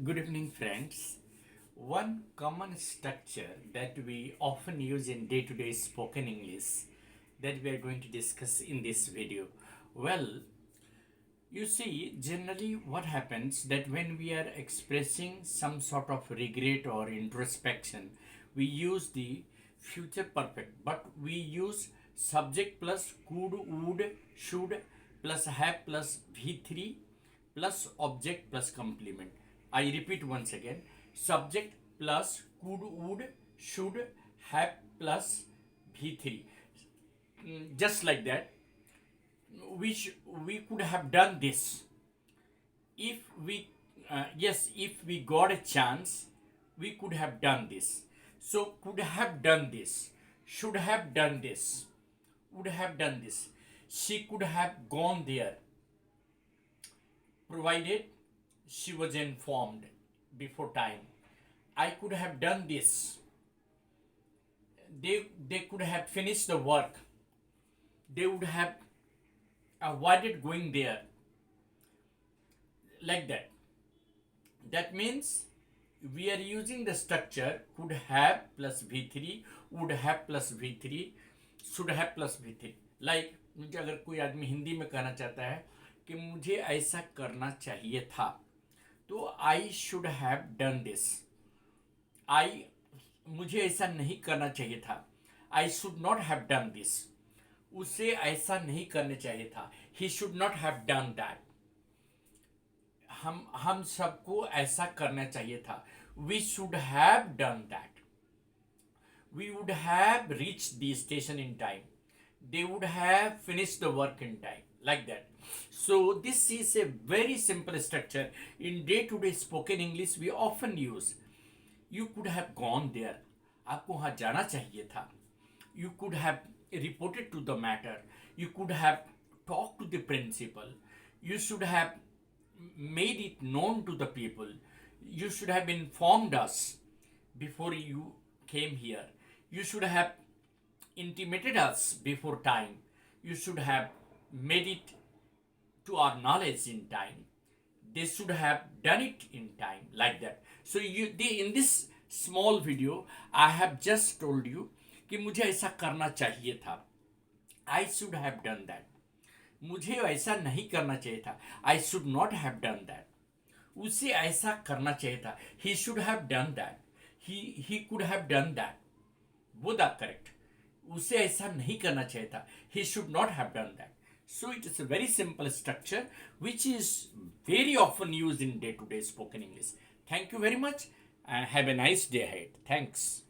Good evening, friends. One common structure that we often use in day to day spoken English that we are going to discuss in this video. Well, you see, generally, what happens that when we are expressing some sort of regret or introspection, we use the future perfect, but we use subject plus could, would, should plus have plus V3 plus object plus complement. I repeat once again, subject plus could, would, should, have plus V3. Just like that, we could have done this if we if we got a chance, we could have done this. So could have done this, should have done this, would have done this. She could have gone there provided she was informed before time. I could have done this. They could have finished the work. They would have avoided going there. Like that. That means we are using the structure could have plus V3, would have plus V3, should have plus V3. Like मुझे अगर कोई आदमी हिंदी में कहना चाहता है कि मुझे ऐसा करना चाहिए था, तो I should have done this. मुझे ऐसा नहीं करना चाहिए था. I should not have done this. उसे ऐसा नहीं करने चाहिए था. He should not have done that. हम सबको ऐसा करना चाहिए था. We should have done that. We would have reach the station in time. They would have finished the work in time. Like that. So this is a very simple structure. In day-to-day spoken English we often use. You could have gone there. आपको वहाँ जाना चाहिए था. You could have reported to the matter. You could have talked to the principal. You should have made it known to the people. You should have informed us before you came here. You should have intimated us before time. You should have made it to our knowledge in time. They should have done it in time. Like that. So in this small video I have just told you कि मुझे ऐसा करना चाहिए था. I should have done that. मुझे ऐसा नहीं करना चाहिए था. I should not have done that. उसे ऐसा करना चाहिए था. He should have done that. He could have done that. Both are correct. उसे ऐसा नहीं करना चाहिए था. He should not have done that. So it is a very simple structure which is very often used in day-to-day spoken English. Thank you very much and have a nice day ahead. Thanks.